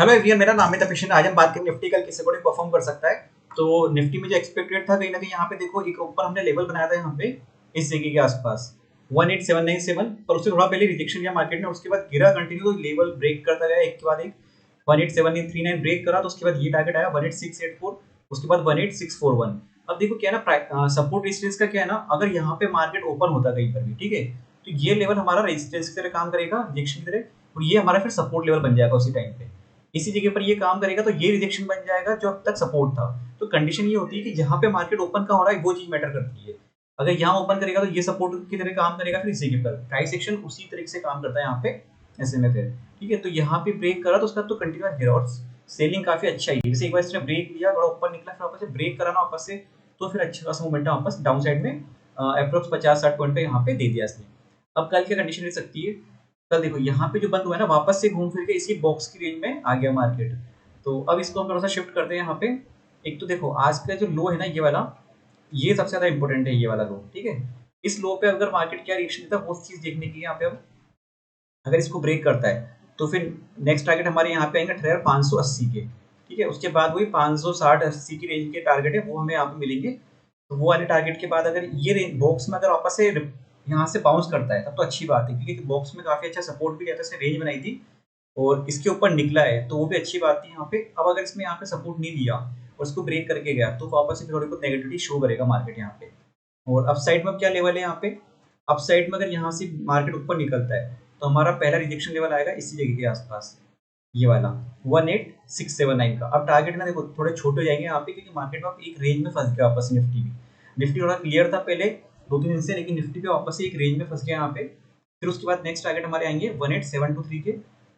Hello everyone, मेरा नाम है तपिशन। आज हम बात करेंगे निफ्टी कल किस अकॉर्डिंग परफॉर्म कर सकता है। तो निफ्टी में जो एक्सपेक्टेड था, कहीं ना कहीं यहाँ पे देखो एक ऊपर हमने लेवल बनाया था यहाँ पे इस जगह के आसपास 18797, पर उससे थोड़ा पहले रिजेक्शन किया मार्केट ने, उसके बाद गिरा कंटिन्यू, तो लेवल ब्रेक करता गया एक के बाद एक। 18739 ब्रेक करा, तो उसके बाद ये टारगेट आया 18684, उसके बाद 18641। अब देखो क्या है ना, सपोर्ट रेजिस्टेंस का क्या है ना, अगर यहाँ पे मार्केट ओपन होता कहीं पर भी, ठीक है, तो ये लेवल हमारा रेजिस्टेंस की तरह काम करेगा, रिजेक्शन की तरह, और ये हमारा फिर सपोर्ट लेवल बन जाएगा उसी टाइम पे। इसी जगह पर ये काम करेगा, तो ये रिजेक्शन बन जाएगा जो अब तक सपोर्ट था। तो कंडीशन ये होती है कि जहां पे मार्केट ओपन का हो रहा है वो चीज मैटर करती है। अगर यहाँ ओपन करेगा तो ये सपोर्ट की तरह काम करेगा, फिर इसी जगह पर प्राइस एक्शन उसी तरीके से काम करता है यहाँ पे ऐसे में फिर। ठीक है, तो यहाँ पे ब्रेक करा तो उसका तो कंटिन्यूस गिरा और सेलिंग काफी अच्छा ही है। जैसे एक बार इसने ब्रेक लिया, थोड़ा ऊपर निकला, फिर वापस से ब्रेक करा ना वापस से, तो फिर अच्छा खासा मोमेंटम वापस डाउन साइड में अप्रोक्स 50-60 पॉइंट पे यहाँ पे दे दिया इसने। अब कल की कंडीशन ले सकती है, कल देखो यहाँ पे जो बंद हुआ है ना, वापस से घूम फिर के इसी बॉक्स की रेंज में आ गया मार्केट। तो अब इसको हम थोड़ा सा शिफ्ट करते हैं यहाँ पे। एक तो देखो आज का जो लो है ना, ये वाला, ये सबसे ज्यादा इंपॉर्टेंट है, ये वाला लो, ठीक है। इस लो पे अगर मार्केट क्या रिएक्शन देता है वो चीज देखने की यहाँ पे। अब अगर इसको ब्रेक करता है तो फिर नेक्स्ट टारगेट हमारे यहाँ पे आएंगे 580 के, ठीक है। उसके बाद वही 560-80 की रेंज के टारगेट है वो हमें यहाँ पे मिलेंगे। तो वो वाले टारगेट के बाद अगर ये रेंज बॉक्स में अगर वापस से यहाँ से बाउंस करता है तब तो अच्छी बात है, क्योंकि बॉक्स में काफी अच्छा सपोर्ट भी रहता है, रेंज बनाई थी और इसके ऊपर निकला है, तो वो भी अच्छी बात थी यहाँ पे। अब अगर इसमें यहाँ पे सपोर्ट नहीं दिया और इसको ब्रेक करके गया, तो वापस से थोड़ी बहुत नेगेटिविटी शो करेगा मार्केट यहाँ पे। और अप साइड में अब क्या लेवल है यहाँ पे, अप साइड में अगर यहाँ से मार्केट ऊपर निकलता है तो हमारा पहला रिजेक्शन लेवल आएगा इसी जगह के आसपास, ये वाला 18679 का। अब टारगेट ना देखो थोड़े छोटे हो जाएंगे यहाँ पे, क्योंकि मार्केट में अब एक रेंज में फंस गया वापस निफ्टी भी। निफ्टी थोड़ा क्लियर था पहले 2-3 दिन से, लेकिन निफ्टी पे वापस से एक रेंज में फंस गया यहाँ पे। फिर उसके बाद नेक्स्ट टारगेट हमारे आएंगे 18723 के,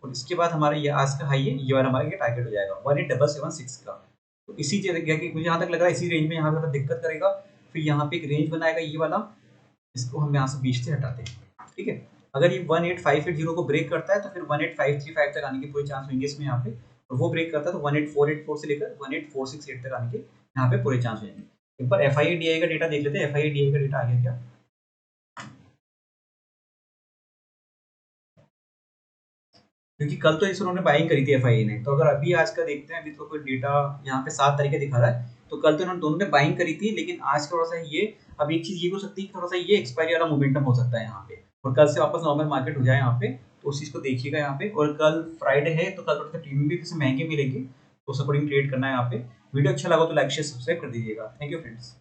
और इसके बाद हमारा ये आज का हाई है, ये वाला हमारे टारगेट हो जाएगा 18776 का। तो इसी जगह की मुझे यहाँ तक लग रहा है इसी रेंज में यहाँ पे दिक्कत करेगा। फिर यहाँ पे एक रेंज बनाएगा ये वाला, इसको हम यहाँ से बीच से हटाते हैं, ठीक है। अगर ये 18580 को ब्रेक करता है तो फिर 18535 तक आने के पूरे चांस होंगे इसमें यहाँ पे, और वो ब्रेक करता है तो 18484 से लेकर 18468 तक आने के यहाँ पे पूरे चांस हो जाएंगे। एक बार FIA-DI का डेटा देख लेते हैं, FIA-DI का डेटा आ गया क्या, क्योंकि कल तो इस उन्होंने बाइंग करी थी FIA ने। तो अगर अभी आज का देखते हैं, अभी तो कोई डेटा यहाँ पे 7 तारीख दिखा रहा है, तो कल तो इन्होंने दोनों ने बाइंग करी थी, लेकिन आज थोड़ा सा ये, अब एक चीज ये हो सकती है कि थोड़ा सा ये एक्सपायरी वाला मोमेंटम हो सकता है यहाँ पे, और कल से वापस नॉर्मल मार्केट हो जाए यहाँ पे। तो उस चीज को देखिएगा यहाँ पे। और कल फ्राइडे है तो कल थोड़ा सा प्रीमियम भी महंगे मिलेंगे, तो उस अकॉर्डिंग ट्रेड करना है यहाँ पे। वीडियो अच्छा लगा तो लाइक शेयर सब्सक्राइब कर दीजिएगा। Thank you friends.